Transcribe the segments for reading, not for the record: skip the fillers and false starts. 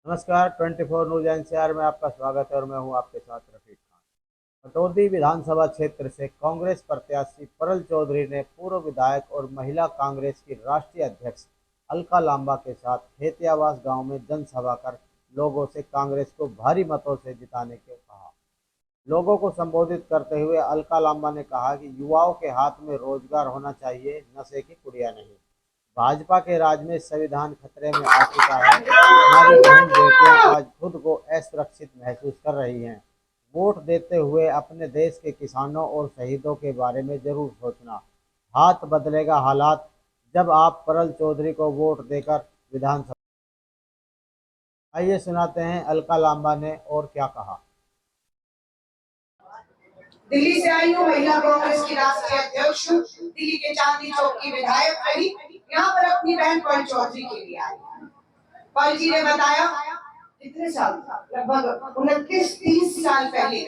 नमस्कार 24 news NCR में आपका स्वागत है और मैं हूं आपके साथ रफीक खान। पटौदी विधानसभा क्षेत्र से कांग्रेस प्रत्याशी परल चौधरी ने पूर्व विधायक और महिला कांग्रेस की राष्ट्रीय अध्यक्ष अलका लांबा के साथ खेतियावास गांव में जनसभा कर लोगों से कांग्रेस को भारी मतों से जिताने को कहा। लोगों को संबोधित करते हुए अलका लांबा ने कहा कि युवाओं के हाथ में रोजगार होना चाहिए, नशे की पुड़िया नहीं। भाजपा के राज में संविधान खतरे में आ चुका है। हमारी बहन बेटियां आज खुद को असुरक्षित महसूस कर रही हैं। वोट देते हुए अपने देश के किसानों और शहीदों के बारे में जरूर सोचना। हाथ बदलेगा हालात जब आप परल चौधरी को वोट देकर विधानसभा। आइए सुनाते हैं अलका लांबा ने और क्या कहा। दिल्ली से आई हूँ, महिला कांग्रेस की राष्ट्रीय अध्यक्ष, दिल्ली के चांदनी चौक की विधायक रही, यहाँ पर अपनी बहन परल चौधरी के लिए आई। परल जी ने बताया कितने साल, लगभग 29-30 साल पहले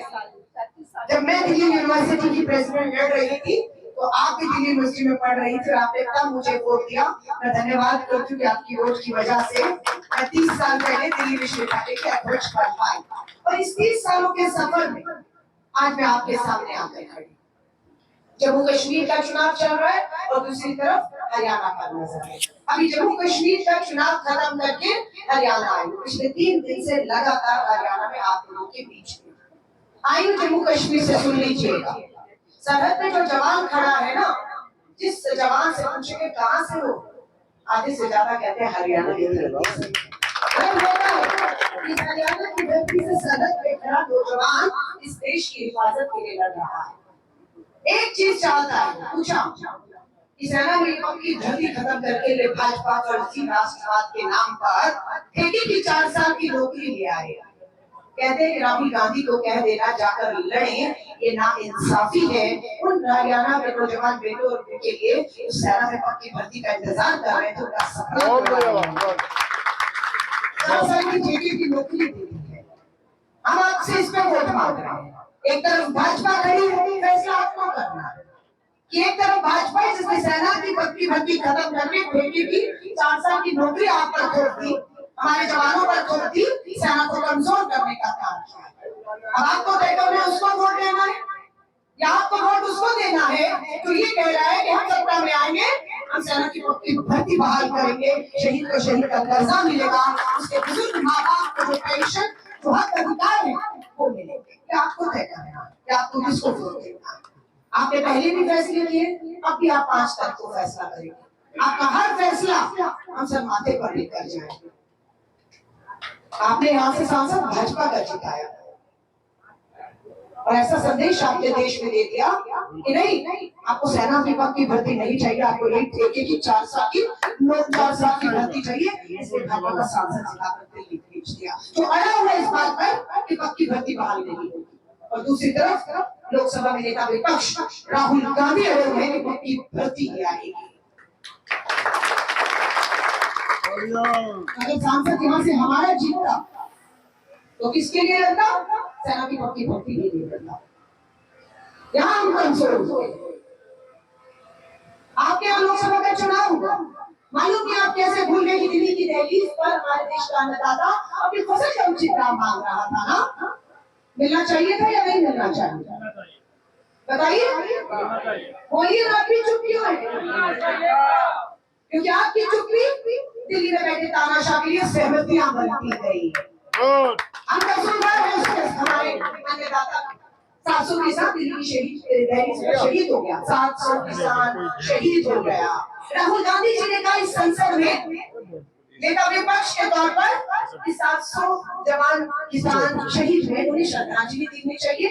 जब मैं दिल्ली यूनिवर्सिटी की प्रेसिडेंट लड़ रही थी तो आप भी दिल्ली यूनिवर्सिटी में पढ़ रही थी और आपने तब मुझे वोट दिया। मैं धन्यवाद करती हूँ कि आपकी वोट की वजह से मैं 30 साल पहले दिल्ली विश्वविद्यालय के अध्यक्ष बन पाई और इस 30 सालों के सफर में आज मैं आपके सामने आकर खड़ी। जम्मू कश्मीर का चुनाव चल रहा है और दूसरी तरफ हरियाणा का नजर है। अभी जम्मू कश्मीर का चुनाव खत्म करके हरियाणा आई। पिछले 3 दिन से लगातार हरियाणा में आप लोगों के बीच में आई हूँ। जम्मू कश्मीर से सुन लीजिएगा, सरहद पे जो जवान खड़ा है ना, जिस जवान से पूछेंगे कहाँ से हो, आधे से ज्यादा कहते हैं हरियाणा की धरती से। हरियाणा की धरती से सरहद पे खड़ा नौजवान इस देश की हिफाजत के लिए लड़ रहा है। एक चीज चाहता है, पूछा कि सेना में की धरती खत्म करके ले भाजपा फर्जी राष्ट्रवाद के नाम पर ठेके की 4 साल की नौकरी ले आए। कहते हैं कि राहुल गांधी को कह देना जाकर लड़े, ये ना इंसाफी है। उन हरियाणा में नौजवान बेटों और के लिए उस सेना में पक्की भर्ती का इंतजार कर रहे थे, उनका सपना 4 साल की ठेके की नौकरी दी है। हम आपसे इस पर वोट मांग रहे हैं। एक तरफ भाजपा खड़ी है, फैसला आपको करना है कि एक तरफ भाजपा है जिसने सेना की पक्की भर्ती खत्म करके ठेके की 4 साल की नौकरी आप पर थोप दी, हमारे जवानों पर थोप दी, सेना को कमजोर करने का काम किया। अब आपको देखो में उसको वोट देना है या आपको वोट उसको देना है तो ये कह रहा है कि हम सत्ता में आएंगे, हम सेना की पक्की भर्ती बहाल करेंगे, शहीद को शहीद का दर्जा मिलेगा, उसके बुजुर्ग माँ बाप को जो पेंशन जो हक अधिकार है वो मिलेंगे। क्या आपको तय करना है कि आपको किसको वोट देना है? आपने पहले भी फैसले किए, अब भी आप 5 तक को फैसला करेंगे। आपका हर फैसला हम सब माथे पर लेकर जाएंगे। आपने यहाँ से सांसद भाजपा का जिताया और ऐसा संदेश आपने देश में दे दिया कि नहीं, आपको सेना विभाग की भर्ती नहीं चाहिए, आपको एक ठेके की 4 साल की भर्ती चाहिए। इसलिए भाजपा का सांसद जिताकर दिल्ली भेज दिया, जो अड़ा हुआ इस बात पर कि पक्की भर्ती बहाल नहीं होगी। और दूसरी तरफ लोकसभा में नेता विपक्ष राहुल गांधी अड़े हुए कि पक्की भर्ती की आएगी। अगर सांसद यहाँ से हमारा जीतता तो किसके लिए लड़ता? सेना की पक्की भर्ती के लिए लड़ता। यहाँ हम कमजोर हुए। आपके यहाँ लोकसभा का चुनाव हुआ, मालूम नहीं आप कैसे भूल गए कि दिल्ली की दहलीज पर हमारे देश का अन्नदाता अपनी फसल का उचित दाम मांग रहा था ना? मिलना चाहिए था या नहीं मिलना चाहिए? बताइए, बोलिए ना, आपकी चुप क्यों है? क्योंकि आपकी चुप्पी दिल्ली में बैठे तानाशाह के लिए सहमतियां बनती गई। हम कसूरवार हैं, हमारे अन्नदाता 700 किसान दिल्ली शहीद हो गया, 700 किसान शहीद हो गया। राहुल गांधी जी ने कहा इस संसद में नेता विपक्ष के तौर पर 700 जवान किसान शहीद हुए, उन्हें श्रद्धांजलि देनी चाहिए।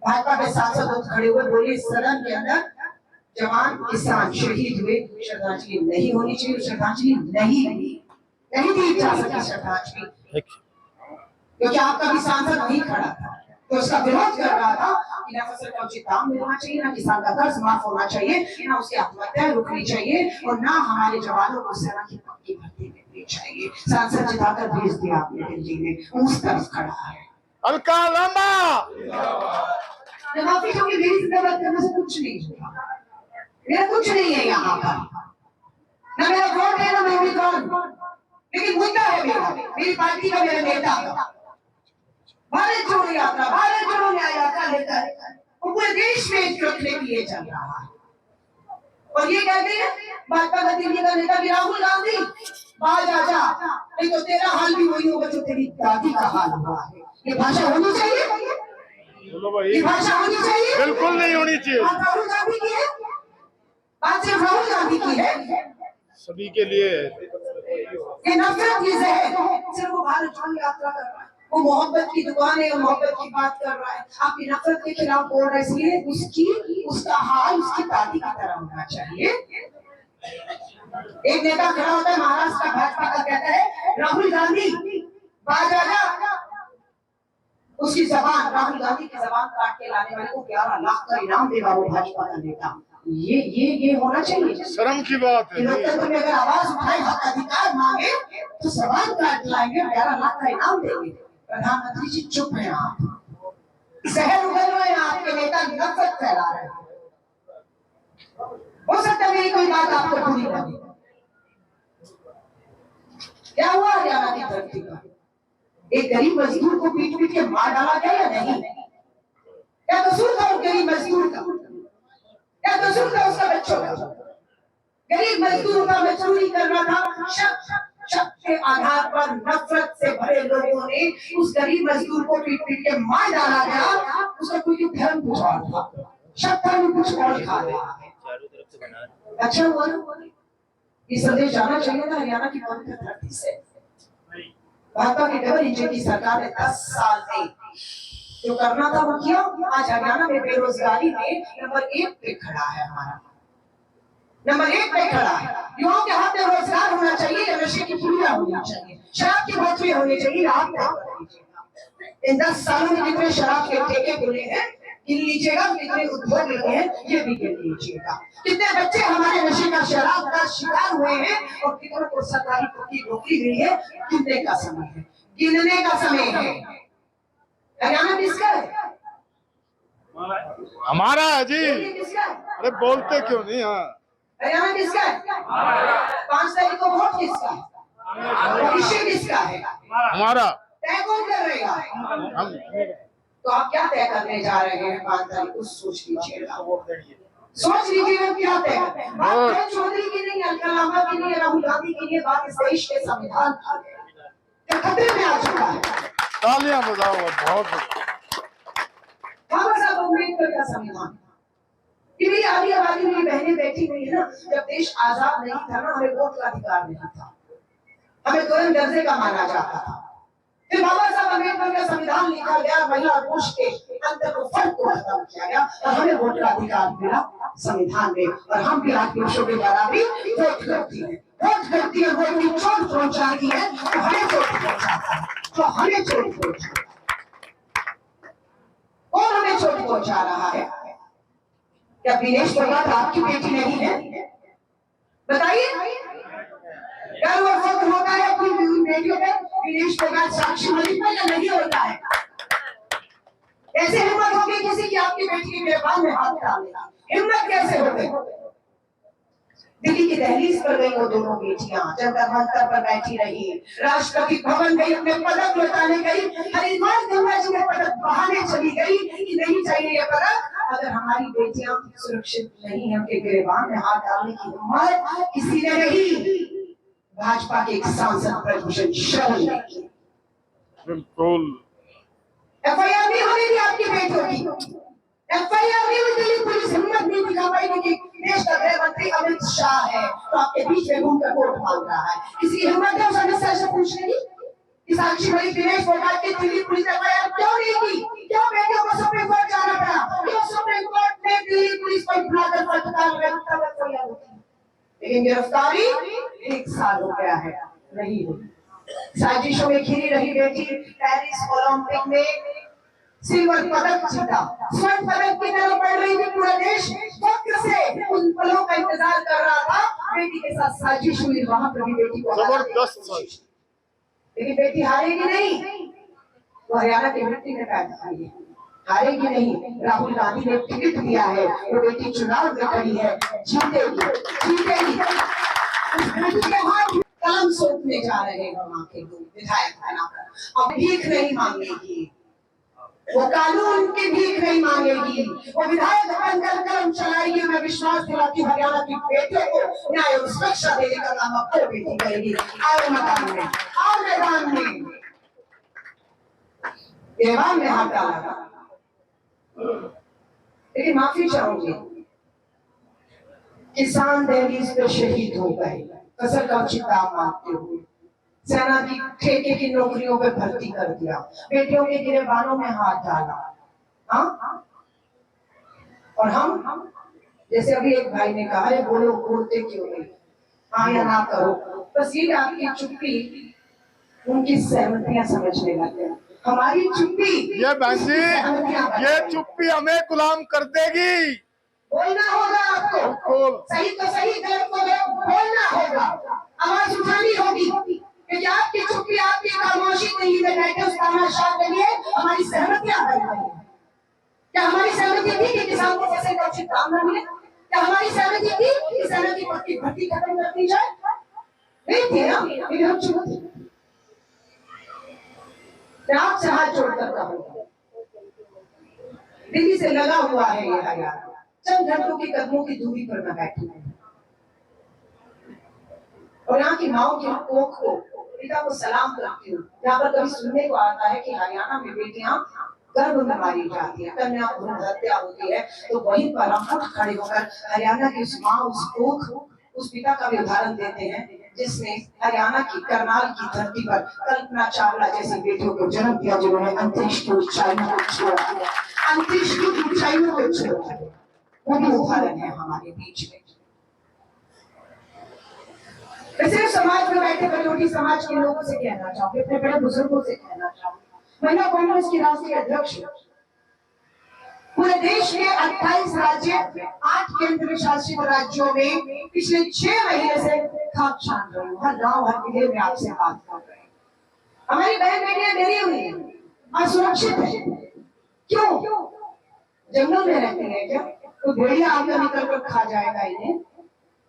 भाजपा के सांसद खड़े हुए बोले सदन के अंदर जवान किसान शहीद हुए, श्रद्धांजलि नहीं होनी चाहिए, श्रद्धांजलि नहीं दी जा सकती श्रद्धांजलि, क्योंकि आपका भी सांसद वहीं खड़ा था तो उसका विरोध कर रहा था कि ना फसल का उचित दाम मिलना चाहिए, ना किसान का कर्ज माफ होना चाहिए, ना उसकी आत्महत्या रुकनी चाहिए और ना हमारे जवानों को सेना की पक्की भर्ती मिलनी चाहिए। सांसद जिताकर भेज दिया आपने दिल्ली में, उस तरफ खड़ा है अलका लांबा। माफी जो कि मेरी जिंदाबाद करने से कुछ नहीं होगा, मेरा कुछ नहीं है यहाँ पर, ना मेरा वोट है ना मैं उम्मीदवार। लेकिन मुद्दा है मेरा, मेरी पार्टी का, मेरा नेता भारत जोड़ो यात्रा, भारत जोड़ो न्याय यात्रा लेकर वो पूरे देश में एक रखने के लिए चल रहा है। और ये कहते हैं भाजपा गतिविधि का नेता भी राहुल गांधी, बाज आजा, नहीं तो तेरा हाल भी वही होगा जो तेरी दादी का हाल हुआ है। ये भाषा होनी चाहिए, बोलो भाई, ये भाषा होनी चाहिए, बिल्कुल नहीं होनी चाहिए। बात राहुल गांधी की है, बात सिर्फ राहुल गांधी की है, सभी के लिए। ये नफरत की जहर सिर्फ वो भारत जोड़ो यात्रा कर रहा है, वो मोहब्बत की दुकान है और मोहब्बत की बात कर रहा है, आपकी नफरत के खिलाफ बोल रहा है, इसलिए उसकी उसका हाल उसकी दादी की तरह होना चाहिए। एक नेता खड़ा होता है महाराष्ट्र का भाजपा का, कहता है राहुल गांधी बाज आजा, उसकी जबान, राहुल गांधी की जबान काट के लाने वाले को 11 लाख का इनाम देगा वो भाजपा का नेता। ये होना चाहिए, शर्म की बात है। लोकतंत्र में अगर आवाज उठाए, हक अधिकार मांगे तो जबान काट लाएंगे, 11 लाख का इनाम देंगे। प्रधानमंत्री जी चुप हैं, आप जहर उगल रहे हैं, आपके नेता नफरत फैला रहे हैं। हो सकता है मेरी कोई बात आपको बुरी लगे। क्या हुआ हरियाणा की धरती पर? एक गरीब मजदूर को पीट पीट के मार डाला गया या नहीं? क्या कसूर था उस गरीब मजदूर का? क्या कसूर था उसका बच्चों का? गरीब मजदूर का मजदूरी करना था, शक के आधार पर नफरत से भरे लोगों ने उस गरीब मजदूर को पीट पीट के मार डाला गया। उसका कोई धर्म कुछ और था, शक था कुछ और खा रहा है। अच्छा हुआ ये संदेश जाना चाहिए था हरियाणा की पवित्र धरती से। भाजपा की डबल इंजन की सरकार ने 10 साल में जो करना था वो किया। आज हरियाणा में बेरोजगारी में नंबर 1 पे खड़ा है, हमारा नंबर 1 पे खड़ा है। युवाओं के हाथ में रोजगार होना चाहिए, नशे की पुड़िया होनी चाहिए, शराब की बोतलें होनी चाहिए। आप इन 10 सालों में कितने शराब के ठेके खुले हैं गिन लीजिएगा, कितने उद्योग लगे हैं ये भी गिन लीजिएगा, कितने बच्चे हमारे नशे का शराब का शिकार हुए हैं और कितनों को सरकारी पक्की नौकरी मिली है। गिनने का समय है, गिनने का समय है। हरियाणा किसका है? हमारा है जी। किसका है? अरे बोलते क्यों नहीं? हाँ, हरियाणा किसका है? 5 तारीख को वोट किसका है? भविष्य किसका है? हमारा। तय कौन कर रहेगा? हम। तो आप क्या तय करने जा रहे हैं 5 तारीख को? सोच लीजिएगा, सोच लीजिएगा क्या तय करते हैं। बात चौधरी की नहीं, अलका लांबा की नहीं, राहुल गांधी की नहीं, बात इस देश के संविधान की खतरे में आ चुका है। तालियां बजाओ बहुत। बाबा साहब अम्बेडकर का संविधान, कि मेरी आधी आबादी मेरी बहनें बैठी हुई है ना, जब देश आजाद नहीं था ना, हमें वोट का अधिकार नहीं था, हमें तुरंत दर्जे का माना जाता था। फिर बाबा साहब अम्बेडकर का संविधान लिखा गया, महिला पुरुष के अंतर को फर्क को खत्म किया गया और हमें वोट का अधिकार मिला संविधान में। और हम भी आज पुरुषों के बराबरी वोट करती है, वोट करती है, वोट की चोट पहुंचाती है, तो हमें चोट पहुंचाता है, तो हमें चोट पहुंचाता है। और हमें चोट पहुंचा रहा है। क्या विनेश फोगाट आपकी बेटी नहीं है? बताइए, गर्व और फख्र होता है अपनी बेटियों पे? विनेश फोगाट साक्षी मलिक में या नहीं होता है? कैसे हिम्मत होगी किसी की आपकी बेटी के गिरफ्तार में हाथ डालने का? हिम्मत कैसे हो गई? दिल्ली की दहलीज पर गई वो दोनों बेटियां, जंतर मंतर पर बैठी रही, राष्ट्रपति भवन गई, अपने पदक लौटाने गई, हरिद्वार गंगा जी में पदक बहाने चली गई कि नहीं चाहिए ये पदक। अगर हमारी बेटियां सुरक्षित नहीं है, उनके गिरफ्तार में हाथ डालने की हिम्मत किसी ने नहीं, भाजपा के एक सांसद ब्रजभूषण शरण ने की। बिल्कुल एफआईआर नहीं होने दी आपकी बेटियों की, एफआईआर नहीं हुई, दिल्ली पुलिस हिम्मत नहीं दिखा पाई क्योंकि देश का गृह मंत्री अमित शाह है तो आपके बीच में घूमकर वोट मांग रहा है। किसी हिम्मत है उस अमित शाह से पूछने की साक्षी मलिक दिनेश फोगाट की दिल्ली पुलिस ने एफआईआर क्यों नहीं की? क्यों बेटियों को सुप्रीम कोर्ट जाना पड़ा? क्यों सुप्रीम कोर्ट ने दिल्ली पुलिस को बुलाकर पत्रकार होती? लेकिन गिरफ्तारी 1 साल हो गया है, नहीं हुई। साजिशों में घिरी रही बेटी पेरिस ओलंपिक में सिल्वर पदक जीता, स्वर्ण पदक की तरफ बढ़ रही थी, पूरा देश वक्त से उन पलों का इंतजार कर रहा था। बेटी के साथ साजिश हुई, वहां पर भी बेटी को जबरदस्त। लेकिन बेटी हारेगी नहीं, वो हरियाणा की मिट्टी में पैदा हुई है, हारेगी नहीं। राहुल गांधी ने टिकट दिया है, वो बेटी चुनाव में खड़ी है, जीतेगी जीतेगी। उस बेटी के हाथ कलम सौंपने जा रहे हैं वहां के लोग विधायक बनाकर। अब भीख नहीं मांगेगी वो, कानून की भीख नहीं मांगेगी वो, विधायक बनकर कलम चलाएगी। मैं विश्वास दिलाती हूँ हरियाणा की बेटियों को न्याय और सुरक्षा देने का काम अब तो बेटी करेगी। आओ मैदान में, आओ मैदान में। देवान में हाथ डाला, लेकिन माफी चाहूंगी, किसान दहलीज पे शहीद हो गए फसल का उचित दाम मांगते हुए, सेना की ठेके की नौकरियों पे भर्ती कर दिया, बेटियों के गिरबानों में हाथ डाला। हाँ, और हम जैसे अभी एक भाई ने कहा है, बोलो बोलते क्यों नहीं, हाँ या ना करो, बस ये आपकी चुप्पी उनकी सहमतियां समझने लगे। हमारी चुप्पी, ये बहन जी, ये चुप्पी हमें गुलाम कर देगी। बोलना होगा आपको, बिल्कुल सही तो सही, गलत को गलत बोलना होगा, आवाज उठानी होगी, क्योंकि आपकी चुप्पी, आपकी खामोशी नहीं में बैठे उस तानाशाह के लिए हमारी सहमतियां बन रही है। क्या हमारी सहमति थी कि किसान को फसल का उचित दाम न मिले? क्या हमारी सहमति थी कि सेना की पद की भर्ती खत्म कर दी जाए? नहीं थी ना, लेकिन हम चुप थे। मैं आपसे हाथ जोड़कर कहूंगा, दिल्ली से लगा हुआ है ये हरियाणा, चंद घंटों के कदमों की दूरी पर मैं बैठी हूँ, और यहाँ की माओ की कोख को, पिता को सलाम करती हूँ। यहाँ पर कभी सुनने को आता है कि हरियाणा में बेटियां गर्भ में मारी जाती है, कन्या भ्रूण हत्या होती है, तो वहीं पर हम उठ खड़े होकर हरियाणा की उस माँ, उस कोख, उस पिता का भी उदाहरण देते हैं जिसने हरियाणा की करनाल की धरती पर कल्पना चावला जैसी बेटियों को जन्म दिया, जिन्होंने अंतरिक्ष की ऊंचाइयों को छुआ, अंतरिक्ष की ऊंचाइयों को छुआ। वो भी उदाहरण है हमारे बीच में। सिर्फ समाज में बैठे बटोटी समाज के लोगों से कहना चाहूंगी, अपने बड़े बुजुर्गों से कहना चाहूंगी, महिला कांग्रेस की राष्ट्रीय अध्यक्ष, पूरे देश के 28 राज्य, 8 केंद्र शासित राज्यों में पिछले 6 महीने से खाक छान रही हूँ, हर गांव हर जिले में आपसे बात कर रहे हैं। हमारी बहन बेटियां डरी हुई है, असुरक्षित है। क्यों? जंगल में रहती है क्या? तो भेड़िया आगे निकल कर खा जाएगा इन्हें?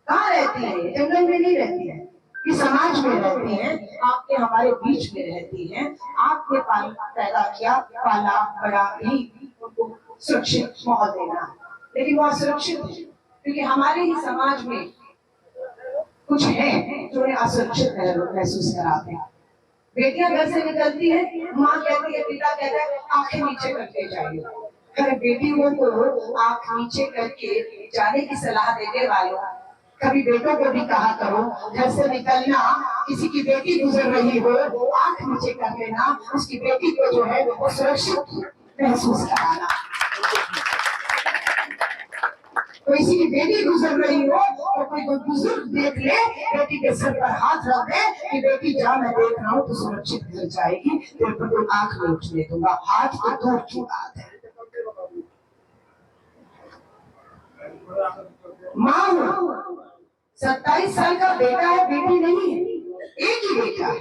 कहाँ रहती है? जंगल में नहीं रहती है, ये समाज में रहती है, आपके हमारे बीच में रहती है। आपने पैदा किया, पाला, बड़ा, ही उनको सुरक्षित माहौल देना, लेकिन वो असुरक्षित है क्योंकि हमारे ही समाज में कुछ है जो उन्हें असुरक्षित महसूस कराते हैं। बेटियां घर से निकलती है, माँ कहती है, पिता कहता है आंखें नीचे करके जाइए। अरे बेटियों को आंख नीचे करके जाने की सलाह देने वालों, कभी बेटों को भी कहा करो, घर से निकलना, किसी की बेटी गुजर रही हो, आंख नीचे कर लेना, उसकी बेटी को जो है वो सुरक्षित महसूस कराना। तो किसी की बेटी गुजर रही हो तो कोई बुजुर्ग देख ले, बेटी के सर पर हाथ रख दे कि बेटी जा, मैं देख रहा हूँ तो सुरक्षित घर जाएगी, तेरे पर कोई आंख नहीं उठने दूंगा। हाथ तो दूर की बात है। माँ 27 साल का बेटा है, बेटी नहीं है, एक ही बेटा है,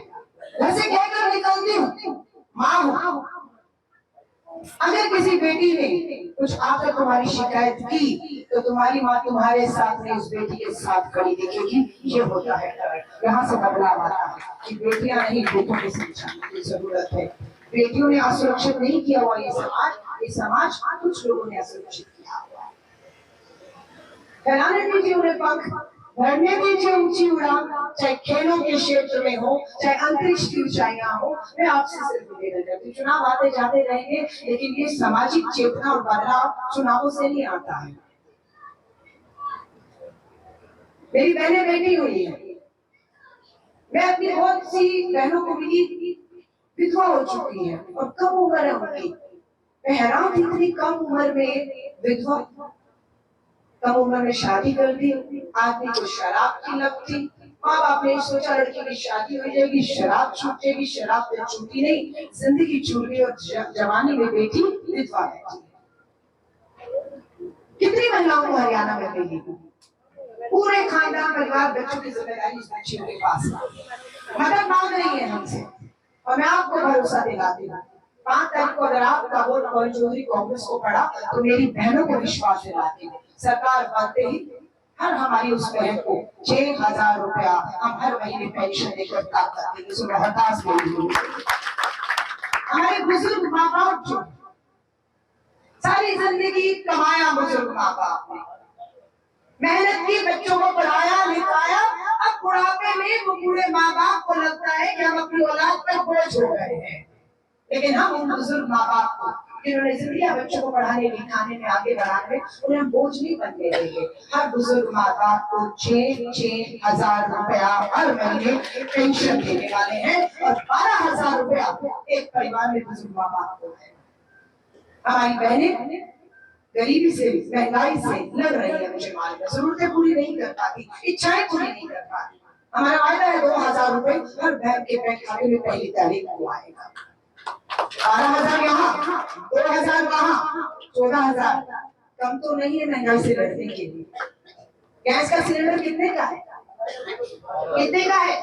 घर से कहकर निकलती हूँ माँ हूँ। अगर किसी बेटी ने कुछ आकर तुम्हारी शिकायत की तो तुम्हारी माँ तुम्हारे साथ में उस बेटी के साथ खड़ी दिखेगी। ये होता है, यहाँ से बदलाव आता है कि बेटियां नहीं, बेटों की समझाने की जरूरत है। बेटियों ने असुरक्षित नहीं किया हुआ ये समाज कुछ लोगों ने असुरक्षित किया हुआ है। फैलाने दीजिए उन्हें पंख, बढ़ने दीजिए ऊंची उड़ान, चाहे खेलों के क्षेत्र में हो, चाहे अंतरिक्ष की ऊंचाइयां हो। मैं आपसे सिर्फ निवेदन करती हूँ, चुनाव आते जाते रहेंगे, लेकिन ये सामाजिक चेतना और बदलाव चुनावों से नहीं आता है। मेरी बहनें बैठी हुई है, मैं अपनी बहुत सी बहनों को मिली, विधवा हो चुकी है और कम उम्र है उनकी। मैं हैरान थी, इतनी कम उम्र में विधवा, कम उम्र में शादी कर दी। आदमी को शराब की लत थी, माँ बाप ने सोचा लड़की की शादी हो जाएगी, शराब छूटेगी, शराब तो छूटी नहीं, जिंदगी छूट गई और जवानी में बेटी विधवा बैठी। कितनी महिलाओं को हरियाणा में मिली, पूरे खानदान परिवार बच्चों की जिम्मेदारी इस बच्चियों के पास मदद मांग रही है हमसे। और मैं आपको भरोसा दिलाती हूँ, 5 तारीख को अगर आपका वोट कौल चौधरी कांग्रेस को पड़ा तो मेरी बहनों को विश्वास दिलाती हूँ, सरकार बनते ही हर हमारी उस बहन को 6,000 रुपया हम हर महीने पेंशन देकर ताकत देंगे। सो हताश नहीं। हमारे बुजुर्ग माँ बाप जो सारी जिंदगी कमाया, बुजुर्ग माँ बाप ने मेहनत की, बच्चों को पढ़ाया लिखाया, अब बुढ़ापे में वो बूढ़े माँ बाप को लगता है कि हम अपनी औलाद पर बोझ हो गए हैं। लेकिन हम उन बुजुर्ग माँ बाप को जिन्होंने जिंदगी बच्चों को पढ़ाने लिखाने में आगे बढ़ाने में, उन्हें हम बोझ नहीं बनने देंगे। हर बुजुर्ग माँ बाप को 6,000 रुपया हर महीने पेंशन देने वाले हैं और 12,000 रुपया एक परिवार में बुजुर्ग माँ बाप को है। हमारी बहनें गरीबी से, महंगाई से लड़ रही है, मुझे मालूम है, जरूरतें पूरी नहीं कर पाती, इच्छाएं पूरी नहीं कर पाती। हमारा वायदा है 2,000 रुपए हर बहन के बैंक खाते में पहली तारीख को आएगा। 12,000 यहाँ, 2,000 वहाँ, 14,000। कम तो नहीं है महंगाई से लड़ने के लिए। गैस का सिलेंडर कितने का है? कितने का है?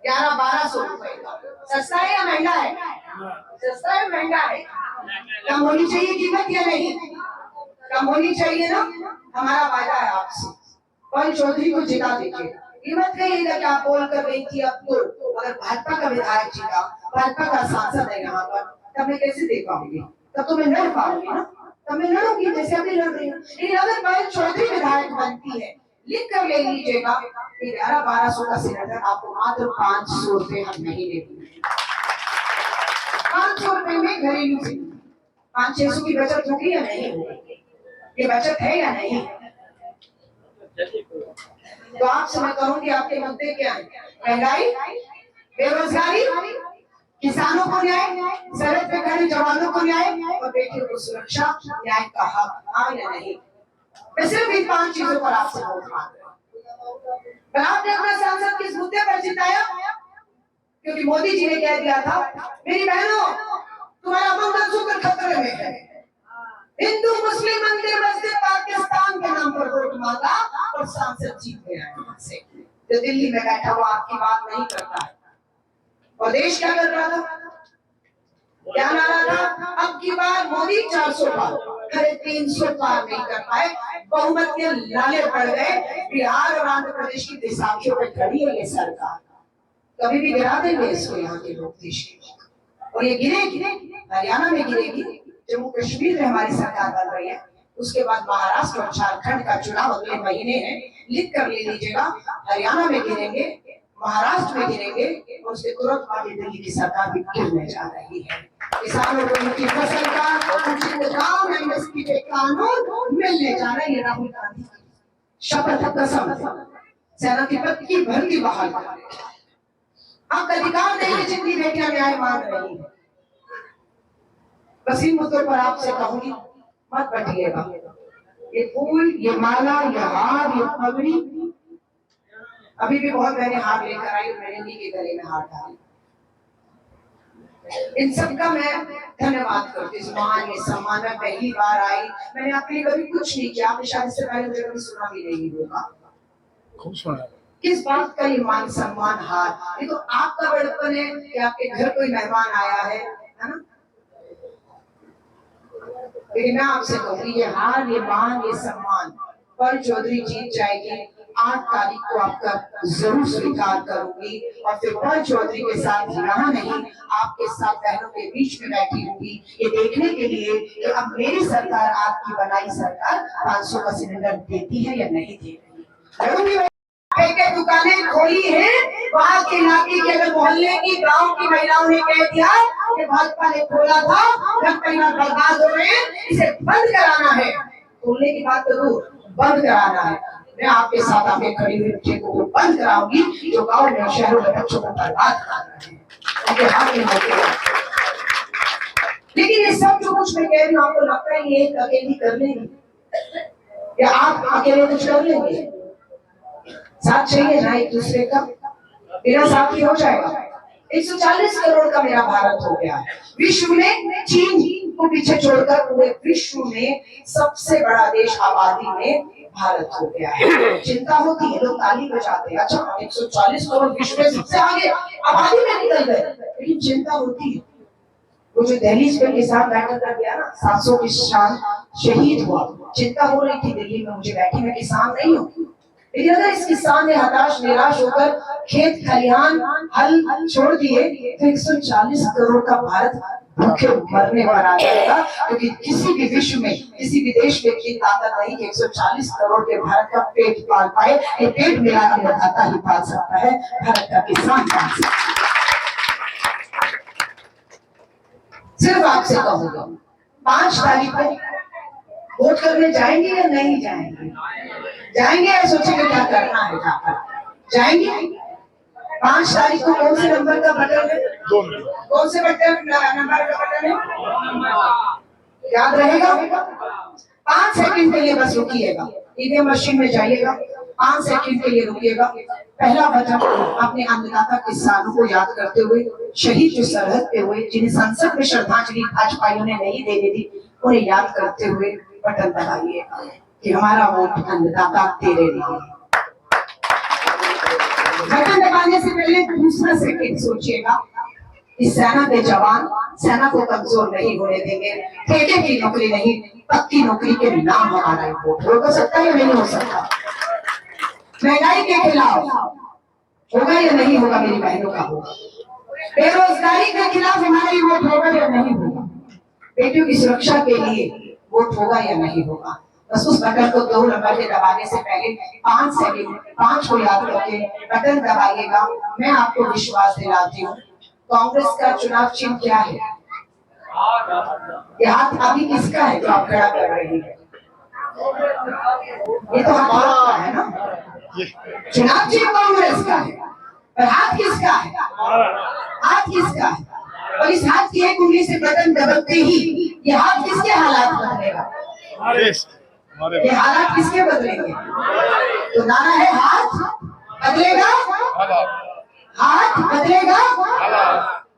1100-1200 रुपए का। सस्ता है या महंगा है? सस्ता है महंगा है? कम होनी चाहिए कीमत या नहीं? कम होनी चाहिए ना। हमारा वादा है आपसे, पवन चौधरी को जिता दीजिए। कीमत कहिएगा क्या बोल कर रही थी। अब तो अगर भाजपा का विधायक जीता, भाजपा का सांसद है यहाँ पर, तब मैं कैसे दे पाऊंगी? तब तो मैं लड़ पाऊंगी ना, तब मैं लड़ूंगी जैसे अभी लड़ रही हूँ। लेकिन अगर पवन चौधरी विधायक बनती है, लिख कर ले लीजिएगा कि 1100-1200 का सिलेंडर आपको मात्र 500 रुपए हम महीने देंगे। 500 रुपए में घरेलू से 500-600 की बचत होगी या नहीं होगी? ये बचत है या नहीं? तो आपसे मैं कहूंगी, आपके मुद्दे क्या है? महंगाई, बेरोजगारी, किसानों को न्याय, सरहद पे खड़े जवानों को न्याय और बेटियों को सुरक्षा, न्याय का हक, हाँ या नहीं? मैं सिर्फ इन 5 चीजों पर आपसे वोट मांग रहा हूँ। पर आपने अपना सांसद किस मुद्दे पर जिताया? क्योंकि मोदी जी ने कह दिया था, मेरी बहनों तुम्हारा मंगलसूत्र खतरे में है। हिंदू मुस्लिम मंदिर मस्जिद पाकिस्तान के नाम पर वोट मांगा और सांसद जीत गया यहाँ से। जो दिल्ली में बैठा हुआ आपकी बात नहीं करता है। और देश क्या कर रहा था? क्या नारा था? अब की बार मोदी 400 पार, अरे 300 पार नहीं कर पाए। बहुमत के लाले पड़ गए। बिहार और आंध्र प्रदेश की बैसाखियों पे खड़ी है ये सरकार। कभी भी गिरा देंगे इसको यहाँ के लोग देश के। और ये गिरेगी, हरियाणा में गिरेगी, जम्मू कश्मीर में हमारी सरकार बन रही है, उसके बाद महाराष्ट्र और झारखंड का चुनाव अगले महीने है। लिख कर ले लीजिएगा, हरियाणा में गिरेंगे, महाराष्ट्र में गिरेंगे और उसके तुरंत बाद दिल्ली की सरकार भी गिरने जा रही है। किसानों को उनकी फसल का उचित दाम, एमएसपी पे कानून मिलने जा रहा है। ये राहुल गांधी की शपथ कसम, सेना की पद की भर्ती बहाल कर रहे हैं। आप अधिकार देंगे जितनी बेटियां न्याय मांग रही है। बस इन मुद्दों पर आपसे कहूंगी, मत बटिएगा। ये फूल, ये माला, ये हार, ये पगड़ी, अभी भी बहुत मैंने हार लेकर आई और मैंने के गले में हार डाली। इन सब का मैं धन्यवाद करती हूँ। मान, ये सम्मान, मैं पहली बार आई, मैंने आपके लिए कभी कुछ नहीं किया। आपने शायद इससे पहले मुझे कभी सुना भी नहीं होगा। खूब सुना। किस बात का ये मान सम्मान हार? ये तो आपका बड़प्पन है कि आपके घर कोई मेहमान आया है ना? लेकिन मैं आपसे कहूंगी, ये हार, ये मान, ये सम्मान पवन चौधरी जीत जाएगी। 8 तारीख को आपका जरूर स्वीकार करूंगी और फिर पवन चौधरी के साथ यहाँ नहीं, आपके साथ बहनों के बीच में बैठी होंगी, ये देखने के लिए कि अब मेरी सरकार, आपकी बनाई सरकार 500 का सिलेंडर देती है या नहीं दे रही। दुकानें खोली है वहाँ के इलाके के, अगर मोहल्ले की, गांव की महिलाओं ने कह दिया कि भाजपा ने खोला था, घर परिवार बर्बाद हो रहे हैं, इसे बंद कराना है। खोलने की बात तो दूर, बंद कराना है। मैं आपके साथ आके खड़ी हुई बच्चे को बंद कराऊंगी जो गांव में, शहरों में बच्चों को बर्बाद कर रहे हैं। लेकिन ये सब जो कुछ मैं कह रही हूँ, आपको लगता है ये अकेली कर लेंगे या आप अकेले कुछ कर लेंगे? साथ चाहिए ना एक दूसरे का, बिना साथ ही हो जाएगा। 140 करोड़ का मेरा भारत हो गया है। विश्व में चीन को पीछे छोड़कर पूरे विश्व में सबसे बड़ा देश आबादी में भारत हो गया है। चिंता होती है, लोग ताली बजाते हैं, अच्छा 140 करोड़ विश्व में सबसे आगे आबादी में निकल गए, लेकिन चिंता होती है। वो जो दहलीज पे किसान बैठा कर गया ना, 700 किसान शहीद हुआ, चिंता हो रही थी दिल्ली में मुझे बैठी, मैं किसान नहीं हूँ, लेकिन अगर इस किसान ने हताश निराश होकर खेत खलिहान हल छोड़ दिए तो 140 करोड़ का भारत भूखे मरने पर आ जाएगा, क्योंकि किसी भी विश्व में किसी भी देश में इतनी ताकत नहीं कि 140 करोड़ के भारत का पेट पाल पाए। ये पेट मेरा अन्नदाता ही पाल सकता है, भारत का किसान पाल सकता है। सिर्फ आपसे कहूंगा 5 तारीख को वोट करने जाएंगे या नहीं जाएंगे? जाएंगे या सोचेंगे क्या करना है जाकर? जाएंगे। 5 तारीख को कौन से नंबर का बटन है? कौन से बटन नंबर का बटन है? याद रहेगा? 5 सेकंड के लिए बस रुकिएगा, ईवीएम मशीन में जाइएगा, 5 सेकंड के लिए रुकिएगा। पहला बटन अपने अन्नदाता किसानों को याद करते हुए, शहीद जो सरहद पे हुए, जिन्हें संसद में श्रद्धांजलि भाजपाइयों ने नहीं देनी थी, उन्हें याद करते हुए बटन दबाइए कि हमारा वोट अन्नदाता तेरे लिए। बटन दबाने से पहले दूसरा सेकंड सोचिएगा कि सेना के जवान सेना को कमजोर नहीं होने देंगे, ठेके की नौकरी नहीं, पक्की नौकरी के नाम हमारा ये वोट हो सकता है या नहीं हो सकता? महंगाई के खिलाफ होगा या नहीं होगा? मेरी बहनों का होगा। बेरोजगारी के खिलाफ हमारा ये वोट होगा या नहीं होगा? बेटियों की सुरक्षा के लिए वोट होगा या नहीं होगा? बस उस बटन को 2 नंबर के दबाने से पहले 5 सेकंड 5 को याद करके बटन दबाइएगा। मैं आपको विश्वास दिलाती हूँ, कांग्रेस का चुनाव चिन्ह क्या है? ये हाथ अभी किसका है जो आप खड़ा कर रही है? ये तो हाथ आपका है ना? चुनाव चिन्ह कांग्रेस का है, पर हाथ किसका है? हाथ किसका है? और इस हाथ की एक उंगली से बटन दबाते ही ये हाथ किसके हालात बदलेगा? ये हालात किसके बदलेंगे? तो नारा है हाथ बदलेगा, हाथ बदलेगा।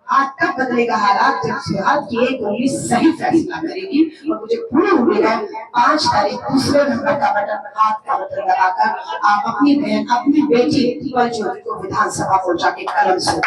हाथ कब बदलेगा हालात? जब हाथ की एक उंगली सही फैसला करेगी। और मुझे पूरी उम्मीद है 5 तारीख दूसरे नंबर का बटन, हाथ का बटन दबाकर आप अपनी बहन, अपनी बेटी प्रज्वल को विधानसभा को जाके कलम सौंप